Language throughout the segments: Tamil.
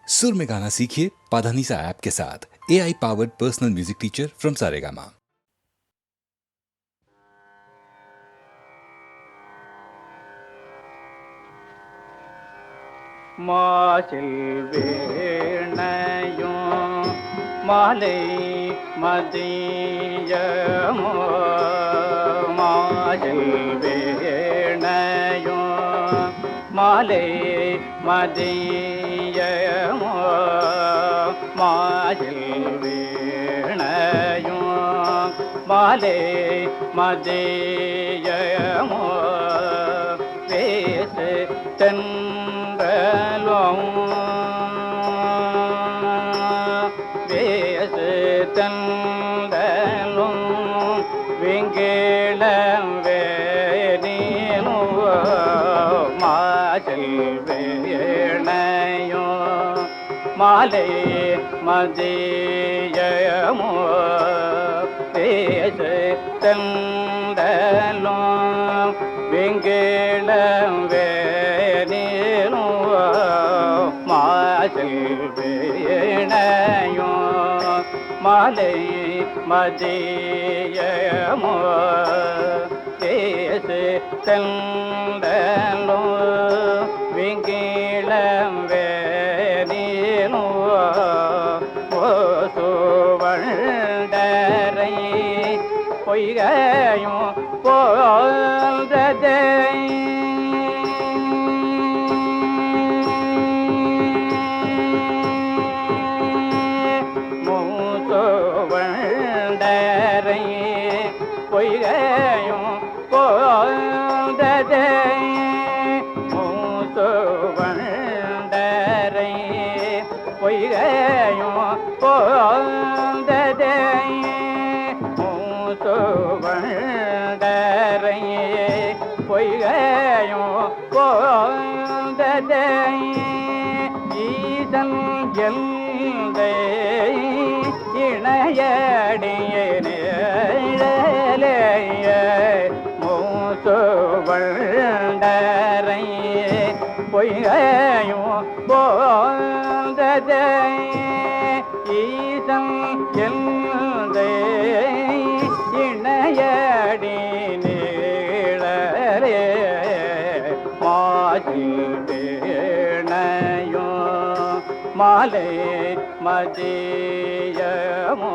सुर में गाना सीखिए पाधानीसा ऐप के साथ। AI powered personal music teacher from Saregama. மாசில் வேணையும் மாலை மதியமோ மாசில் வேணையும் மாலை மதியமோ மாசில் வேணையும் மாலை மதியமோ பேசு தென் வேசு தந்தலும் வெங்கேளம் வேணினோ மாசல் வேணையோ மாலை மதியமோ வேசு தந்தலும் வெங்கேளம் வேணினோ மாசல் வேணையோ மாலை மதியமோ தேசு தந்தலோ வெங்கீளம் வேணினோ ஓசுவண்டரை பொய்கையும் போல்ததை பொய்கையும் போததை மூசுவண்டரை பொய்கையும் போததை மூசுவண்டரை பொய்கையும் போததை ஈசன் எல்தை இணையடியனே மூசுவண்டரை பொய்கையும் போததை ஈசன் எல்தை இணையடி நீளரே மாசில் வேணையோ மாலை மதியமோ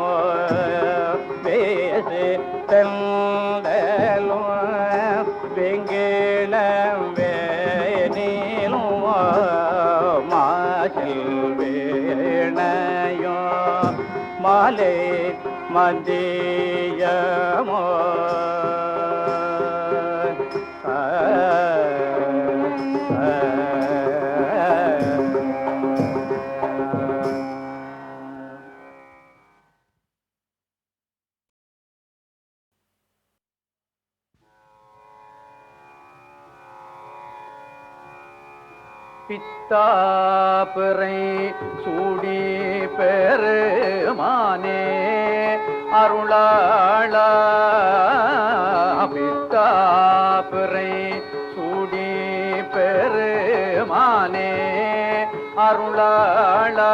பேசு தந்தலோ வெங்கேளம் வேணினோ மாசில் வேணையோ மாலை மதியமோ பித்தாபிறை சூடி பெருமானே அருளாளா பித்தாபிறை சூடி பெருமானே அருளாளா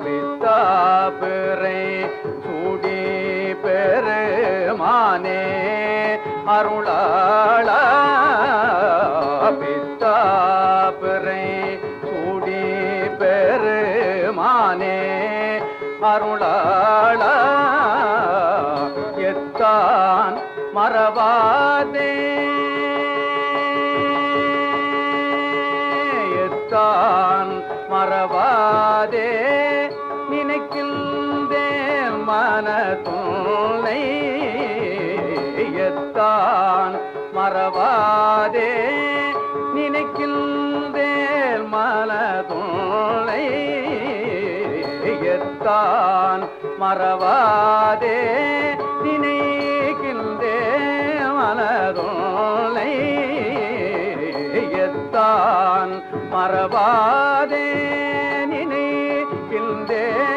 பித்தாபிறை சூடி பெருமானே அருளாளா பித்தாபிறை சூடி பெருமானே அருளாளா எத்தான் மறவாதே எத்தான் மறவாதே நினைக்கின்றேன் மனதுன்னை எத்தான் மறவாதே நினைக்கின்றேன் மனதுன்னை எத்தான் மறவாதே நினைக்கின்றேன் மனதுன்னை எத்தான் மறவாதே நினைக்கின்றேன்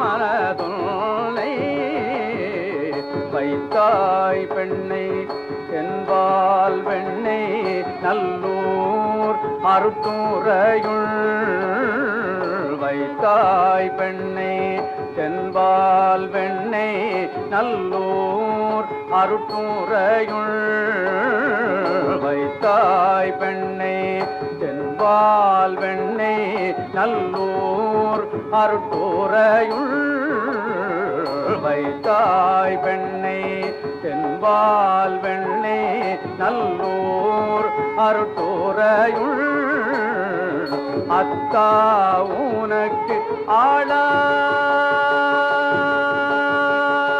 மனதுன்னை வைத்தாய் பெண்ணை என்பால் வெண்ணை நல்லூர் அருட்டுரையுள் வைத்தாய் பெண்ணை தென்பால் வெண்ணை நல்லூர் அருட்டுரையுள் வைத்தாய் பெண்ணை தென்பால் வெண்ணை நல்லூர் அருட்டுரையுள் வைத்தாய் பெண்ணை தென்பால் வெண்ணை நல்லூர் அருட்டுரையுள் அத்தா உனக்கு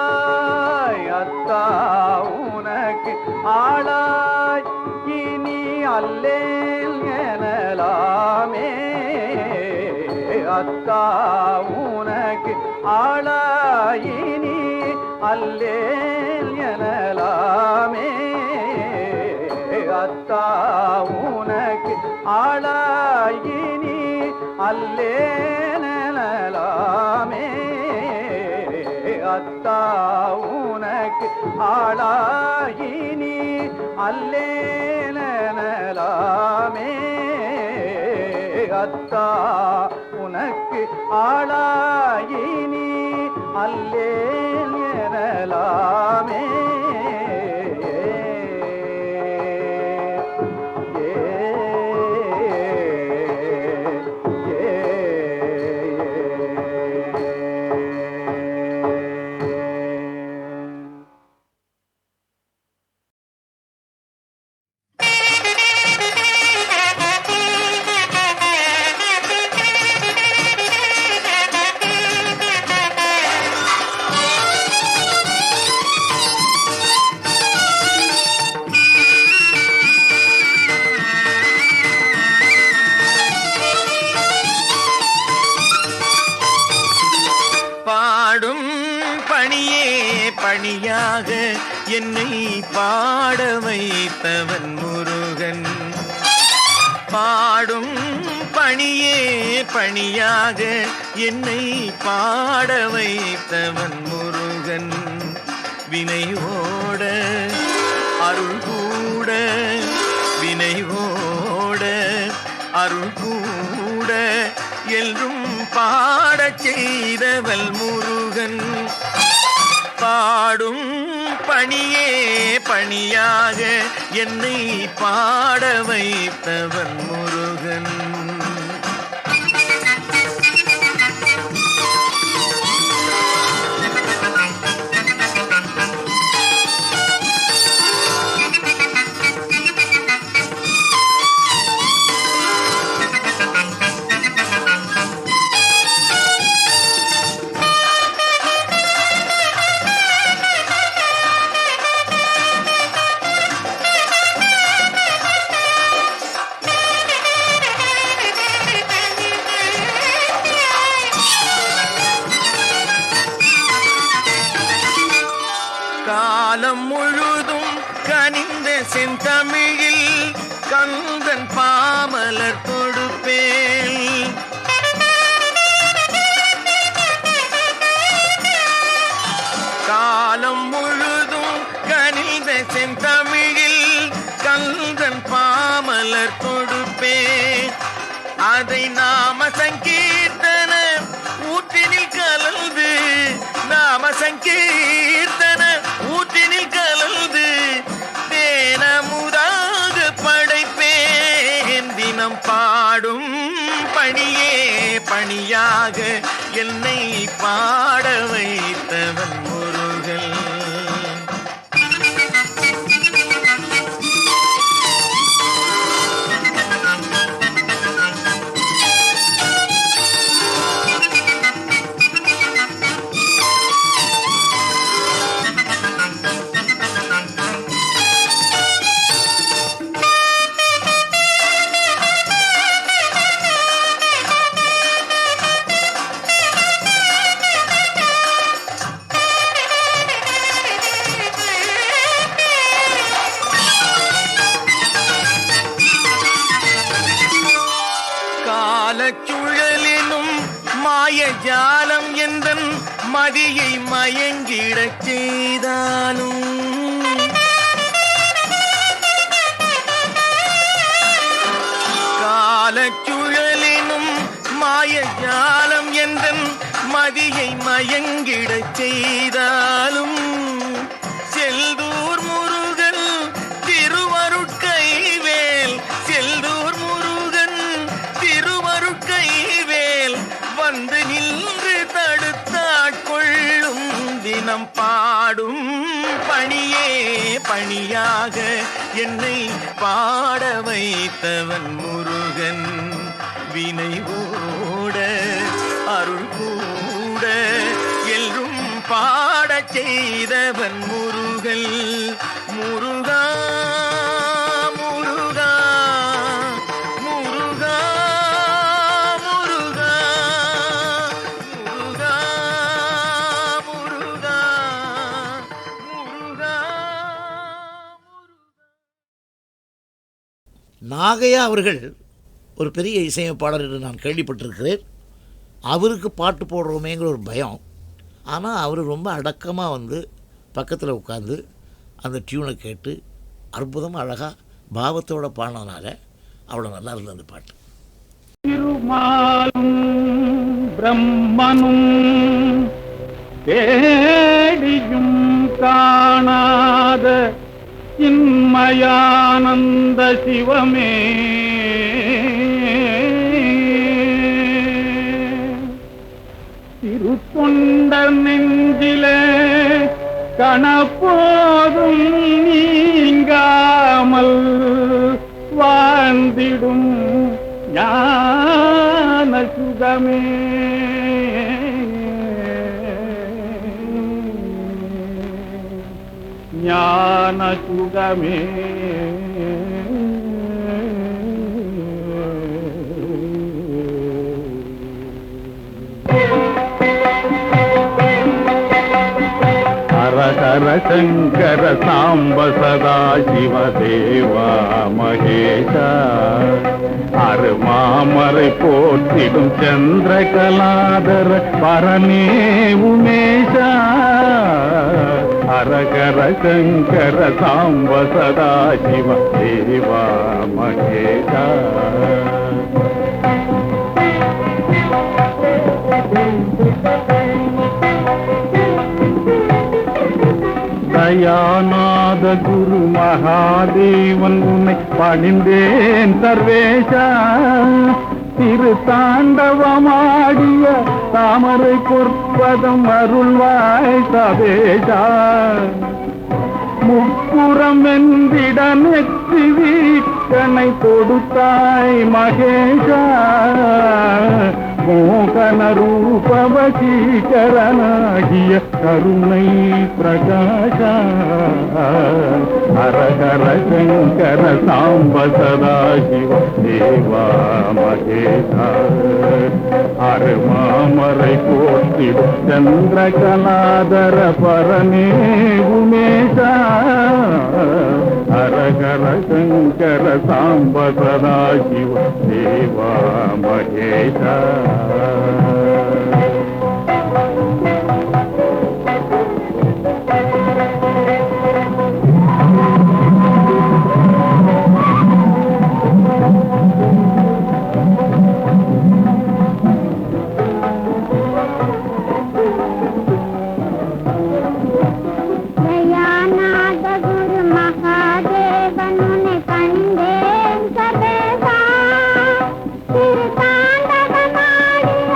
ஆளாய் அத்தா உனக்கு ஆளாய் இனி அல்லேல் எனலாமே அத்தா உனக்கு ஆளாயினி அல்லேல் எனலாமே அத்தா உனக்கு ஆளாயினி அல்லேனலாமே அத்தா உனக்கு ஆளாயினி அல்லேனலாமே அத்தா உனக்கு ஆளாயினி அல்லேனலாமே பணியாக என்னை பாட வைத்தவன் முருகன் பாடும் பணியே பணியாக என்னை பாட வைத்தவன் முருகன் வினையோட அருள் கூட வினையோட அருள் கூட என்றும் பாடச் செய்தவள் முருகன் பாடும் பணியே பணியாக என்னை பாட வைத்தவன் முருகன் காலம் முழுதும் கனிந்த செந்தமிழில் கந்தன் பாமலர் தொடுப்பேன் காலம் முழுதும் கனிந்த செந்தமிழில் கந்தன் பாமலர் தொடுப்பேன் அதை நாம சங்கீர்த்தன ஊற்றினில் கலந்து நாம சங்கீர்த்தன ஊற்றினில் கலந்து தேனமுதாக படைப்பேன் தினம் பாடும் பணியே பணியாக என்னை பாட வைத்தவன் முருகன் காலச்சுழலினும் மாய ஜாலம் எந்தன் மதியை மயங்கிடச் செய்தாலும் காலச்சுழலினும் மாய மாய ஜாலம் எந்தன் மதியை மயங்கிடச் செய்தாலும் செல்தூர் முருகன் திருவருட்கைவேல், செல்தூர் முருகன் திருவருட்கைவேல் வந்து நின்று தடுத்தாட்கொள்ளும் தினம் பாடும் பணியே பணியாக என்னை பாட வைத்தவன் முருகன். வினை ஓட அருள் கூட எல்லும் பாடச் செய்தவன் முருகன். முருகா முருகா முருகா முருகா முருகா முருகா முருகா. நாகையா அவர்கள் ஒரு பெரிய இசையமைப்பாளர் என்று நான் கேள்விப்பட்டிருக்கிறேன். அவருக்கு பாட்டு போடுறோமேங்கிற ஒரு பயம். ஆனால் அவர் ரொம்ப அடக்கமாக வந்து பக்கத்தில் உட்காந்து அந்த டியூனை கேட்டு அற்புதமாக அழகாக பாவத்தோடு பாடினதுனால அவ்வளோ நல்லா இருந்தது அந்த பாட்டு. திருமாலும் பிரம்மனும் தேடியும் காணாத இன்மயானந்த சிவமே, திருத்தொண்டர் நெஞ்சிலே கணப்போதும் நீங்காமல் வாழ்ந்திடும் ஞான சுகமே. ஞான சுகமே. ஹர சங்கர சாம்ப சதா சிவ தேவா மகேஷ, அருமாமரை போற்றிடும் சந்திரகலாதர பரமே உமேஷ. ஹரஹர சங்கர சாம்ப சதா சிவ தேவா மகேஷ. தயாநாத குரு மகாதேவன் உன்னை பணிந்தேன் சர்வேஷா. திரு தாண்டவமாடிய தாமரை பொற்பதம் அருள்வாய் சபேஷா. முப்புறம் வென்றிட நெற்றி வீக்கனை கொடுத்தாய் மகேஷா. மோகன ரூபவசீகரனாகிய கருணை பிரகாஷ. ஹரஹர சங்கர சாம்ப சதா சிவ தேவா மகேஷ. அருமாமரை போற்றிடும் சந்திரகலாதர பரமே உமேஷ. ஹரஹர சங்கர சாம்ப சதா சிவ தேவா மகேஷ. திருத்தாண்டவமாடிய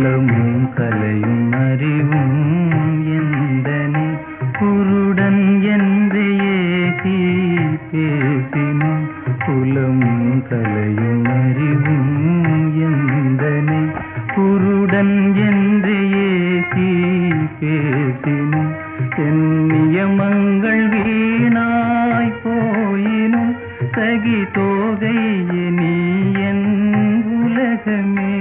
புலமும் கலையும் அறிவும் எந்தனை குருடன் என்று ஏசி பேசினும் புலமும் கலையும் அறிவும் எந்தனை குருடன் என்று ஏசி பேசினும் என் நியமங்கள் வீணாய் போயினும் சகி தோகை நீ என் உலகமே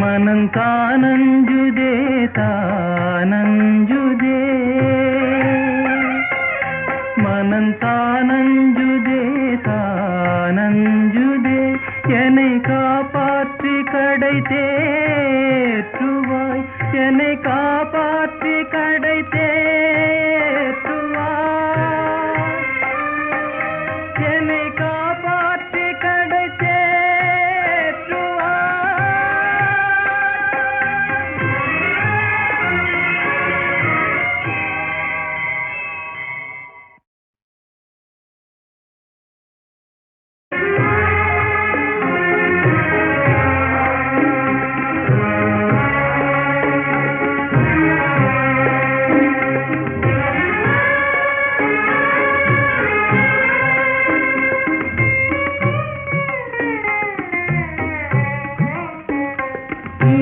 மனம் தானஞ்சுதே தானஞ்சுதே மனம் தானஞ்சுதே தானஞ்சுதே என்னை காப்பாற்றி கடை தேற்றுவாய் என்னை காப்பாற்றி கடை தேற்றுவாய் என்னை காப்பாற்றி கடை தேற்றுவாய்.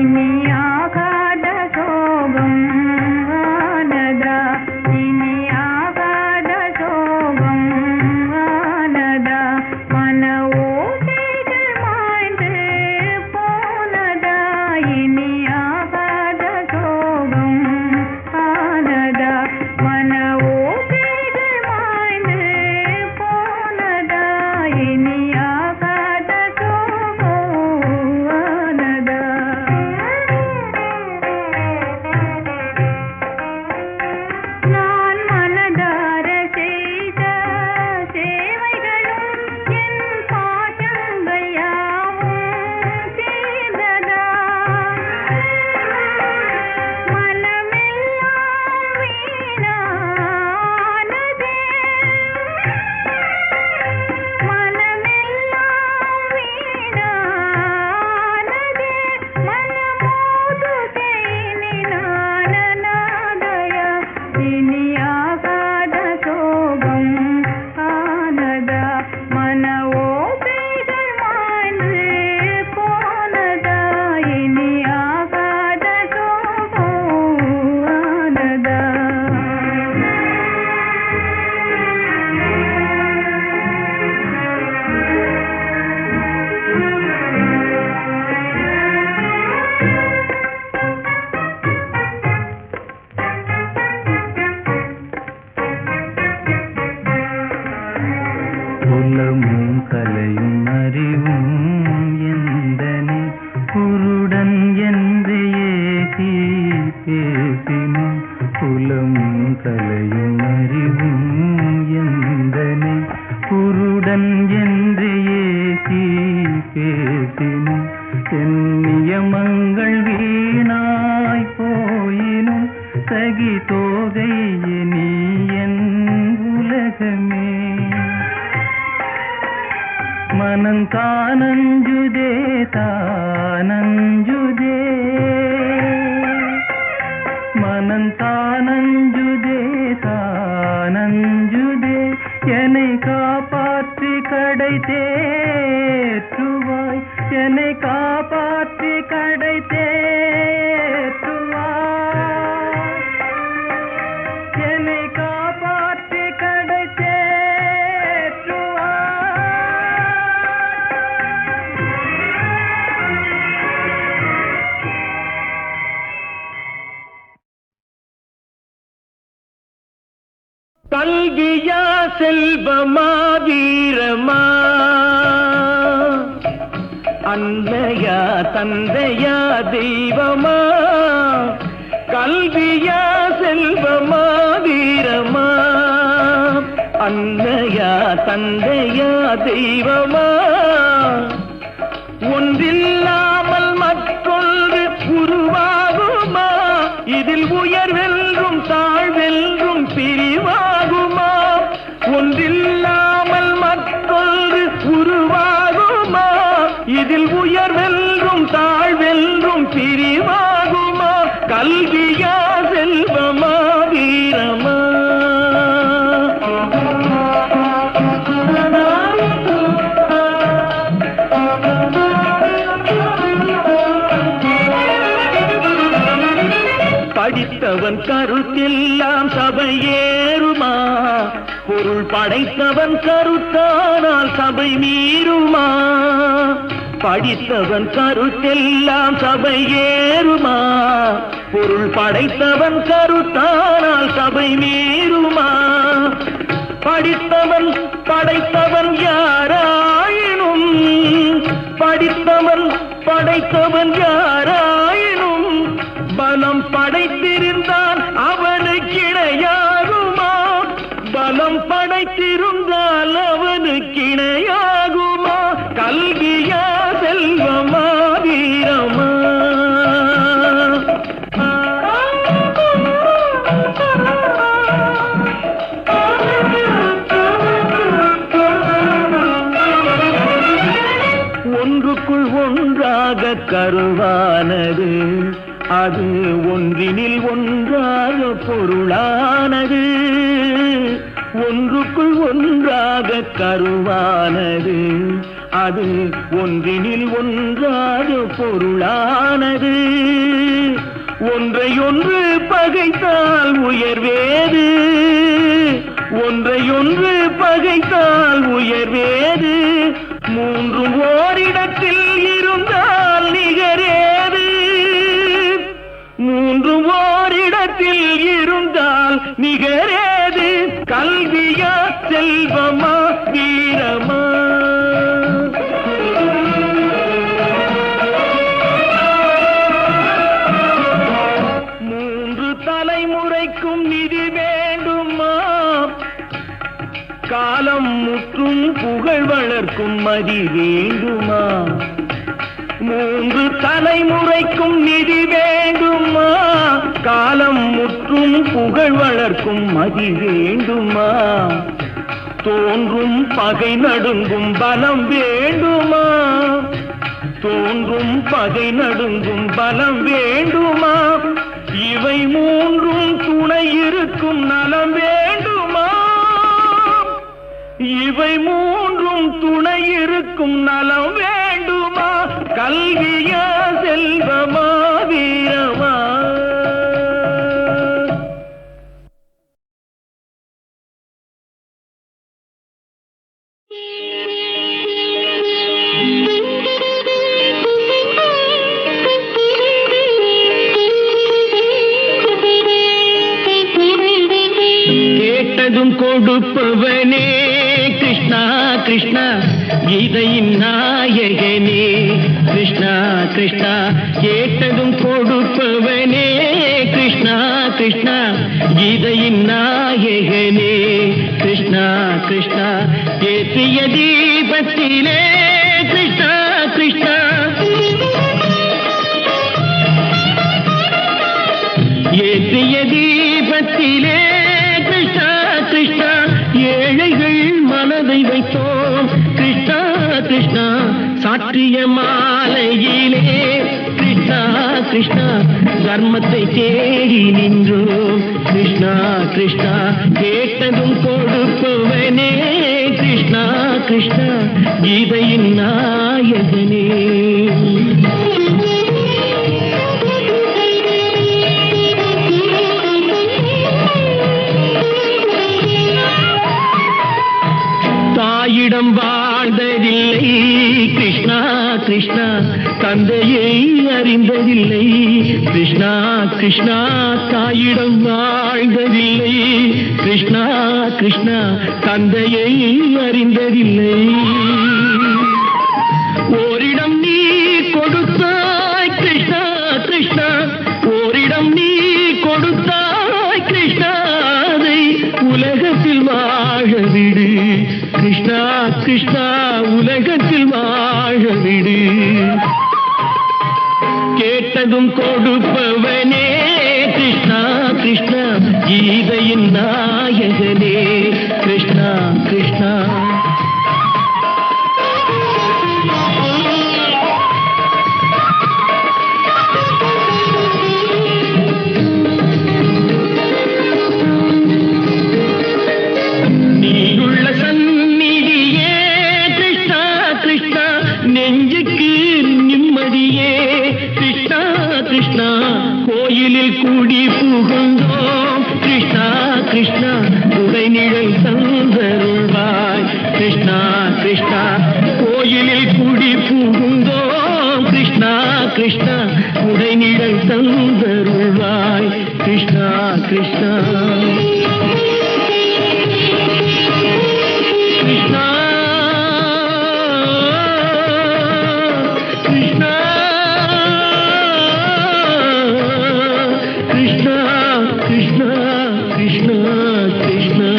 இனியாகாத சோகம் ஆனதா இனியாகாத சோகம் ஆனதா மன ஓசைகள் மாய்ந்து போனதா இனியாகாத சோகம் ஆனதா மன ஓசைகள் மாய்ந்து போனதா இனியாகாத சோகம் ஆனதா. நான் மனதார செய்த சேவைகளும் என் பாசங்கள் யாவும் தீர்ந்ததா மனமெல்லாம் வீணானதே மனமெல்லாம் வீணானதே மனமோதுகை நினானநாதயா இனியாகாத சோகம் ஆனதா மன ஓசைகள் மாய்ந்து போனதா இனியாகாத சோகம் ஆனதா. புலமும் கலையும் அறிவும் எந்தனை குருடன் என்று ஏசி பேசினும் புலமும் கலையும் அறிவும் எந்தனை குருடன் என்று ஏசி பேசினும் என் நியமங்கள் வீணாய் போயினும் சகி தோகை நீ என் உலகமே மனம் தானஞ்சுதே தானஞ்சுதே மனம் தானஞ்சுதே தானஞ்சுதே என்னை காப்பாற்றி கடை தேற்றுவாய் என்னை காப்பாற்றி கடை தேற்றுவாய் என்னை காப்பாற்றி கடை தேற்றுவாய். கல்வியா செல்வமா வீரமா அன்னையா தந்தையா தெய்வமா கல்வியா செல்வமா வீரமா அன்னையா தந்தையா தெய்வமா ஒன்றில்லாமல் மற்றொன்று உருவாகுமா இதில் உயர்வென்றும் தாழ்வென்றும் பிரிவாகுமா ஒன்றில்லாமல் மற்றொன்று உருவாகுமா இதில் உயர்வென்றும் என்றும் பிரிவாகுமா? கல்வியா செல்வமா வீரமா? படித்தவன் கருத்தெல்லாம் சபையேறுமா? பொருள் படைத்தவன் கருத்தானால் சபை மீறுமா? படித்தவன் கருத்தெல்லாம் சபையேறுமா? பொருள் படைத்தவன் கருத்தானால் சபை மீறுமா? படித்தவன் படைத்தவன் யாராயினும், படித்தவன் படைத்தவன் யாராயினும் பலம் படைத்திருந்தான் அவனுக்கு இணையாகுமா? பலம் படைத்திருந்தால் அவனுக்கு இணையாகுமா? கல்வியா செல்வமா வீரமா? ஒன்றுக்குள் ஒன்றாக கருவானது, அது ஒன்றினில் ஒன்றாக பொருளானது. ஒன்றுக்குள் ஒன்றாக கருவானது, அது ஒன்றினில் ஒன்றாக பொருளானது. ஒன்றையொன்று பகைத்தால் உயர்வேது, ஒன்றையொன்று பகைத்தால் உயர்வேது. மூன்றும் ஓரிடத்தில் இருந்தால் நிகரேது, மூன்றும் ஓரிடத்தில் இருந்தால் நிகரேது. கல்வியா செல்வமா வீரமா? மூன்று தலைமுறைக்கும் நிதி வேண்டுமா? காலம் முற்றும் புகழ் வளர்க்கும் மதி வேண்டுமா? மூன்று தலைமுறைக்கும் நிதி வேண்டுமா? காலம் முற்றும் புகழ் வளர்க்கும் மதி வேண்டுமா? தோன்றும் பகை நடுங்கும் பலம் வேண்டுமா? தோன்றும் பகை நடுங்கும் பலம் வேண்டுமா? இவை மூன்றும் துணை இருக்கும் நலம் வேண்டுமா? இவை மூன்றும் துணை இருக்கும் நலம் வேண்டுமா? கல்வியா செல்வமா வீரமா? கேட்டதும் கொடுப்பவனே கிருஷ்ணா கிருஷ்ணா, கீதையின் நாயகனே கிருஷ்ணா கிருஷ்ணா. கேட்டதும் கொடுப்பவனே கிருஷ்ணா கிருஷ்ணா, கீதையின் நாயகனே கிருஷ்ணா கிருஷ்ணா. ஏற்றிய தீபத்திலே கிருஷ்ணா கிருஷ்ணா, ஏற்றிய தீபத்திலே கிருஷ்ணா கிருஷ்ணா. ஏழைகள் மனதை வைத்தோம் கிருஷ்ணா கிருஷ்ணா. சாற்றிய மாலையிலே கிருஷ்ணா கிருஷ்ணா, தர்மத்தை தேடி நின்றோம் கிருஷ்ணா கிருஷ்ணா. கேட்டதும் கொடுப்பவனே கிருஷ்ணா கிருஷ்ணா, கீதையின் நாயகனே. தாயிடம் வாழ்ந்ததில்லை கிருஷ்ணா கிருஷ்ணா, தந்தையை அறிந்ததில்லை கிருஷ்ணா கிருஷ்ணா. தாயிடம் வாழ்ந்ததில்லை கிருஷ்ணா கிருஷ்ணா, தந்தையை அறிந்ததில்லை. ஓரிடம் நீ கொடுத்தாய் கிருஷ்ணா கிருஷ்ணா, ஓரிடம் நீ கொடுத்தாய் கிருஷ்ணா. அதை உலகத்தில் வாழ விடு கிருஷ்ணா கிருஷ்ணா, உலகத்தில் வாழ விடு. கேட்டதும் கொடுப்பவனே கிருஷ்ணா கிருஷ்ணா, கீதையின் நாயகனே கிருஷ்ணா கிருஷ்ணா. நெஞ்சுக்கு நிம்மதியே கிருஷ்ணா கிருஷ்ணா கோயிலில் கூடி புகுந்தோம் கிருஷ்ணா கிருஷ்ணா உடைநிழல் தந்தருள்வாய் கிருஷ்ணா கிருஷ்ணா கோயிலில் கூடி புகுந்தோம் கிருஷ்ணா கிருஷ்ணா உடைநிழல் தந்தருள்வாய் கிருஷ்ணா கிருஷ்ணா கிருஷ்ணா கிருஷ்ணா கிருஷ்ணா கிருஷ்ணா கிருஷ்ணா கிருஷ்ணா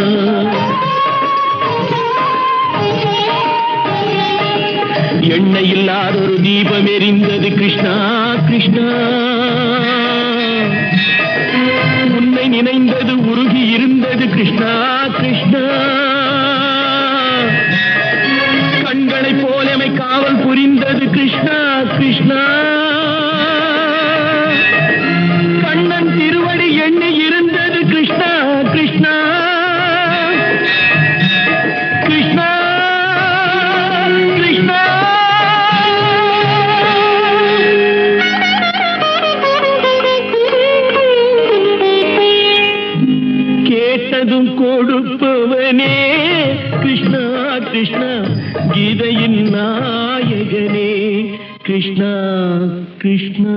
எண்ணெய் இல்லாத ஒரு தீபம் எரிந்தது கிருஷ்ணா கிருஷ்ணா உன்னை நினைந்தது உருகி இருந்தது கிருஷ்ணா கிருஷ்ணா கண்களை போலமை காவல் புரிந்தது கிருஷ்ணா கிருஷ்ணா கண்ணன் திருவடி எண்ணி இருந்தது கிருஷ்ணா கிருஷ்ணா கிருஷ்ணா கிருஷ்ணா கேட்டதும் கொடுப்பவனே கிருஷ்ணா கிருஷ்ணா கீதையின் நாயகனே கிருஷ்ணா கிருஷ்ணா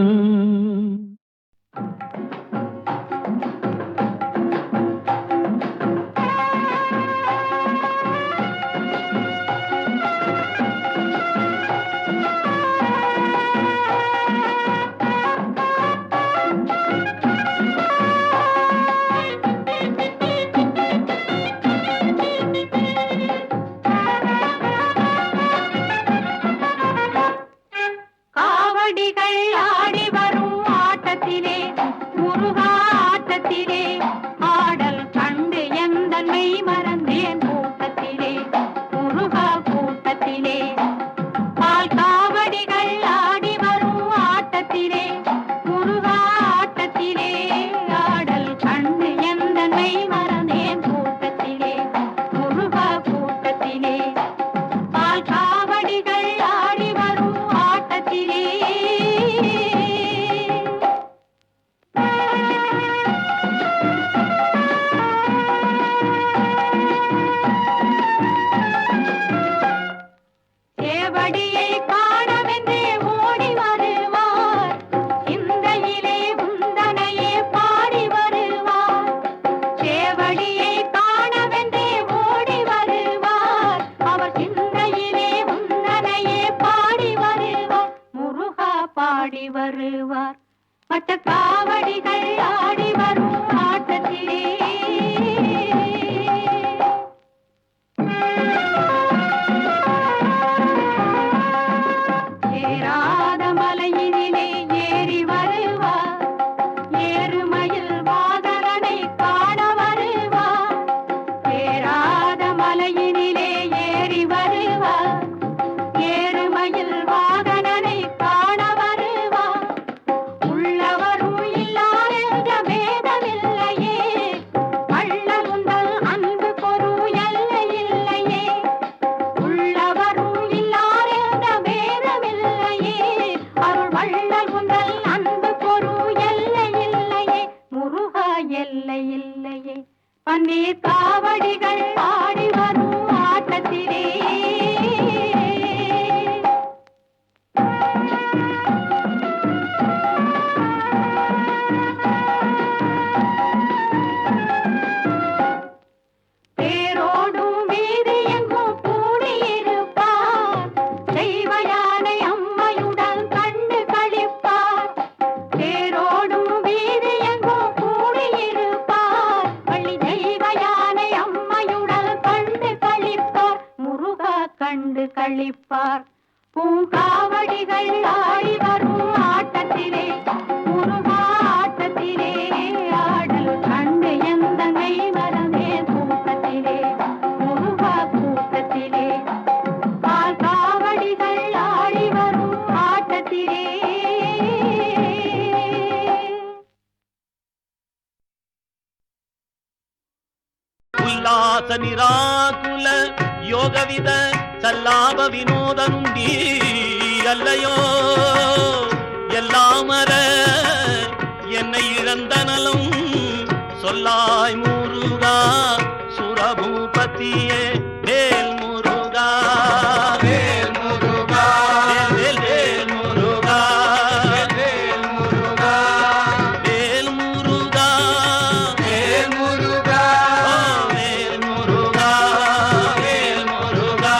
காவடிகள் ஆடி வரும் ஆட்டத்திலே முருகா ஆட்டத்திலே ஆடல் கண்டு எந்தன்மை மறந்தேன் கூட்டத்திலே முருகா கூட்டத்திலே பால் காவடிகள் ஆடி வரும் ஆட்டத்திலே முருகா ஆட்டத்திலே ஆடல் கண்டு எந்தன்மை மறந்தேன் கூட்டத்திலே முருகா கூட்டத்திலே பால் காவடிகள் ஆடி வரும் ஆட்டத்திலே சேவடியை காணவென்றே ஓடி வருவார் சிந்தையிலே உந்தனையே பாடி வருவார் சேவடியை காணவென்றே ஓடி வருவார் அவர் சிந்தையிலே உந்தனையே பாடி வருவார் முருகா பாடி வருவார் மற்ற காவடிகள் ஆடி வரும் ஆட்டத்திலே ஏறாத மலையினிலே ஏறி வருவார் ஏறுமயில் வாகனனை காண வருவார் ஏறாத மலையினிலே ஏறி வருவார் ஏறுமயில் வாகனனை காண வருவார் உள்ளவரும் இல்லார் என்ற பேதமில்லையே வள்ளலுந்தல் அன்பு கொரு எல்லை இல்லையே உள்ளவரும் இல்லார் என்ற பேதமில்லையே அருள் வள்ளல் உந்தல் அன்பு கொரு எல்லை இல்லையே முருகா எல்லை இல்லையே பன்னீர் காவடிகள் ஆடி வரும் ஆட்டத்திலே தேரோடும் வீதி எங்கும் கூடியிருப்பார் தெய்வ யானை அம்மையுடன் கண்டு களிப்பார் தேரோடும் வீதி எங்கும் கூடியிருப்பார் வள்ளி தெய்வ யானை அம்மையுடன் கண்டு களிப்பார் முருகா கண்டு களிப்பார் பூங்காவடிகள் ஆடி வரும் ஆட்டத்திலே முருகா ஆட்டத்திலே ஆடல் கண்டு எந்தனை வரவே கூட்டத்திலே முருகா கூட்டத்திலே பால் காவடிகள் ஆடி வரும் ஆட்டத்திலே ಉಲ್ಲಾಸ ನಿರಾಕುಲ ಯೋಗವಿದ ಸಲ್ಲಾಭ ವಿನೋದ ನುಂಡಿ அல்லையோ எல்லாமர என்னை இழந்த நலம் சொல்லாய் முருகா சுரபூபதியே வேல் முருகா வேல் முருகா வேல் வேல் முருகா வேல் முருகா வேல் முருகா வேல் முருகா வேல் முருகா வேல் முருகா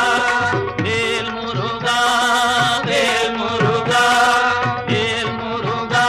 வேல் முருகா வேல் முருகா வேல் முருகா.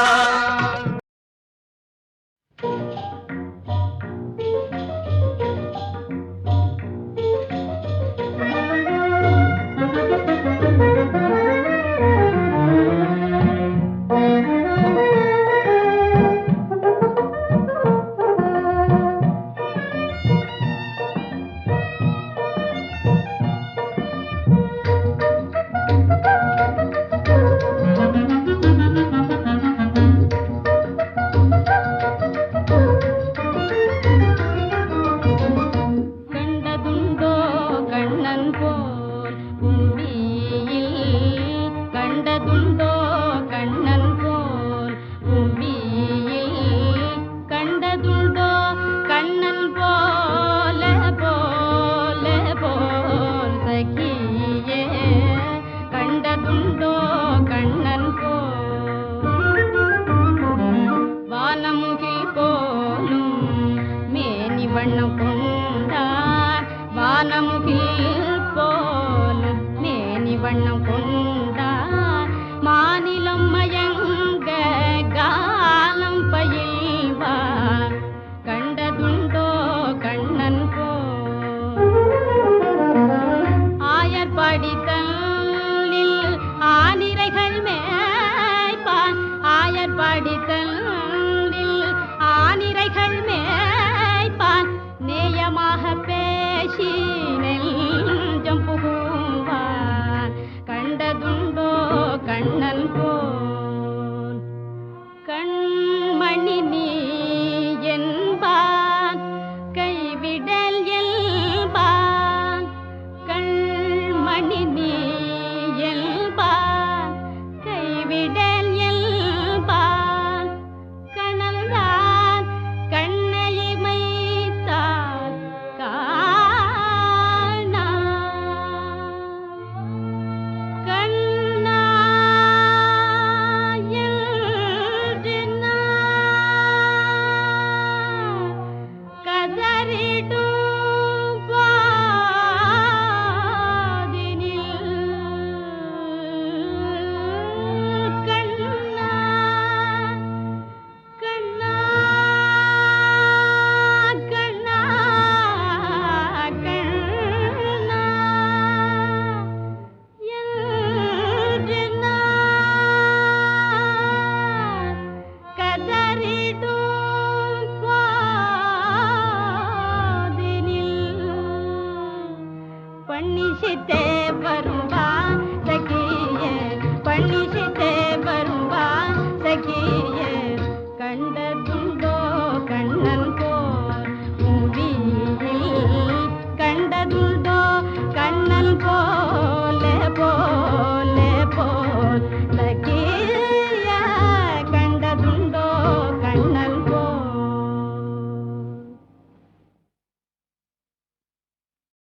கண்டதுண்டோ கண்ணன் போல் பூமியில் கண்டதுண்டோ கண்ணன் போல் பூமியில் கண்டதுண்டோ கண்ணன் போல போல போல் சகியே கண்டதுண்டோ கண்ணன் போல் வானமுகில் போலும் மேனி வண்ணம் கொண்டார் வானமுகில் போலும் மேனி வண்ணம் கொண்டார் மாநிலம் மயங்க காலம் பயில்வார் கண்டதுண்டோ கண்ணன் போல் ஆயர் படித்தலில் ஆனிரைகள் மேய்ப்பான் ஆயர் படித்தலில் ஆனிரைகள் மேய்ப்பான் நேயமாக பேசி நெஞ்சம் புகுவான் கண்டதுண்டோ கண்ணன் போல் கண்மணி நீ என்பான் கைவிடல் என்பான் கண்மணி நீ என்பான் கைவிடல் என்பான் கனல்தான் கண்ணையிமைத்தான் காணா கண்ணா என்று நான் கதறிடும் பாதினில் கண்ணா கண்ணா கண்ணா கண்ணா என்று நான் கதறிடும் பாதினில் பண்ணிசித்தே வரும்